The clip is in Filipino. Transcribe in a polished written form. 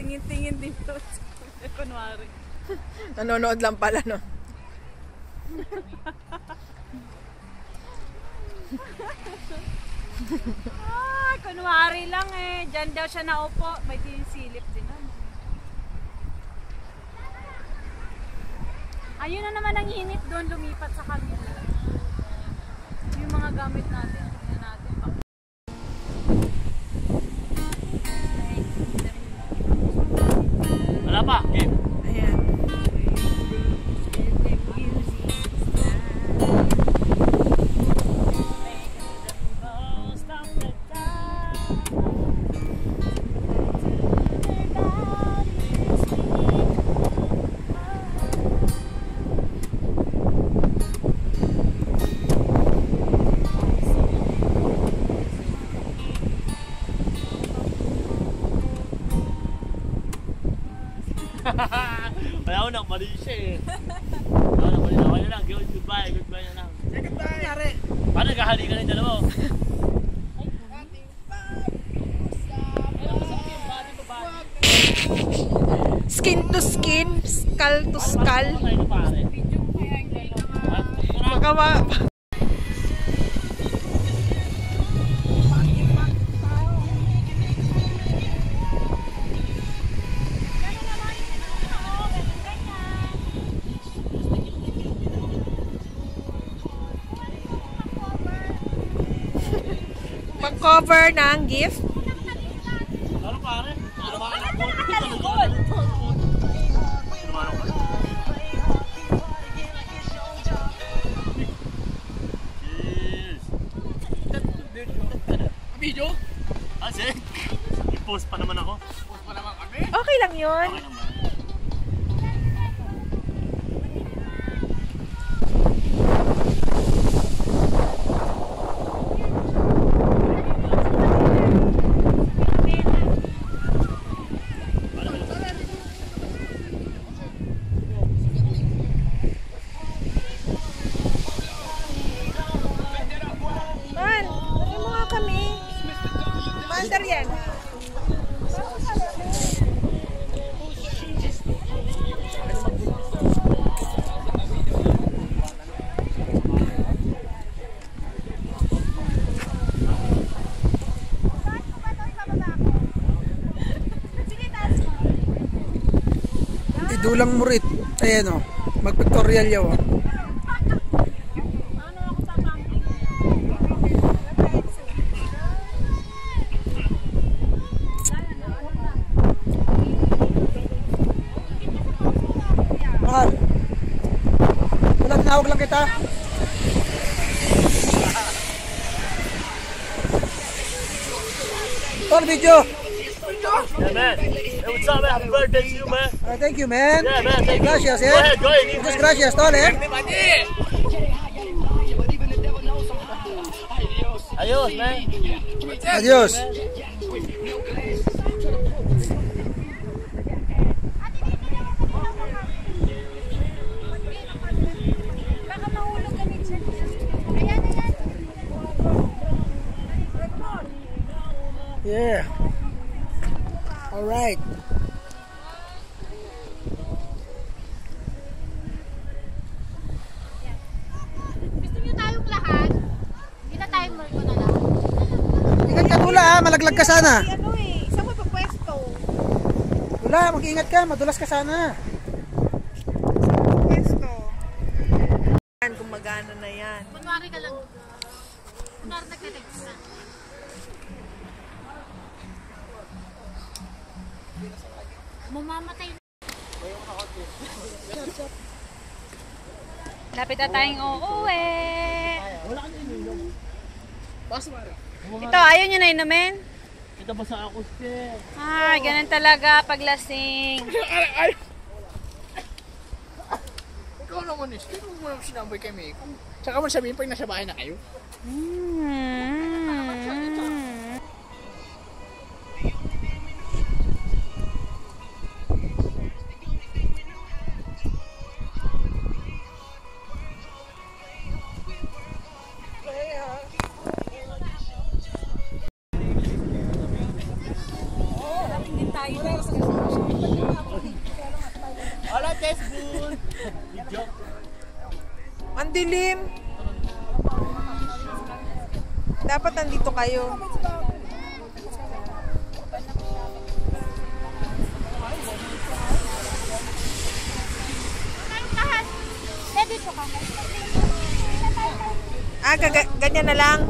Tingin-tingin dito. Kunwari. Nanonood lang pala, no? Kunwari lang eh. Diyan daw siya naupo. May silip din. Ayun na naman ang init doon. Lumipat sa kanila. Yung mga gamit natin. Tingnan natin. Wala pa. Game. Ayan. Wala ko nang mali siya eh. Wala ko nang mali na lang. Goodbye, goodbye na lang. Goodbye. Paano nagkahalikan ng dalawa? Skin to skin, skull to skull. Makawa. Pag-cover ng gift. Ano pare? Video? Kasi i-post pa naman ako. Post pa naman kami? Okay lang yun. Okay naman. Mandar yan. Idulang murit. Ayan o. Mag-pictorial yaw o. Mahal. Wala, tinawag lang kita. Tol, video. Yeah, man. Hey, what's up, man? Happy birthday to you, man. Thank you, man. Yeah, man. Thank you. Gracias, eh. Go ahead, go ahead. Muchas gracias, Tol, eh. Adios, man. Adios. Yeah. All right. Gusto niyo tayong lahat? Hindi na tayo marko na lang. Ingat ka tula, ha? Malaglag ka sana. Ano eh, saan mo pagpwesto? Tula, mag-ingat ka, madulas ka sana. Pwesto. Kung magano na yan. Kunwari ka lang. Kunwari nagka-text na. Mamamatay. Lapit na tayong uuwi. Ito, ayaw nyo na inumin? Ito ba sa ako, Steph? Ay, ganun talaga paglasing. Ikaw naman eh, Steve, huwag mo naman sinambay kay May. Tsaka mo sabihin pag nasa bahay na kayo. Tayo. Facebook. Joke. Ang dilim. Dapat nandito kayo. Ganyan na lang.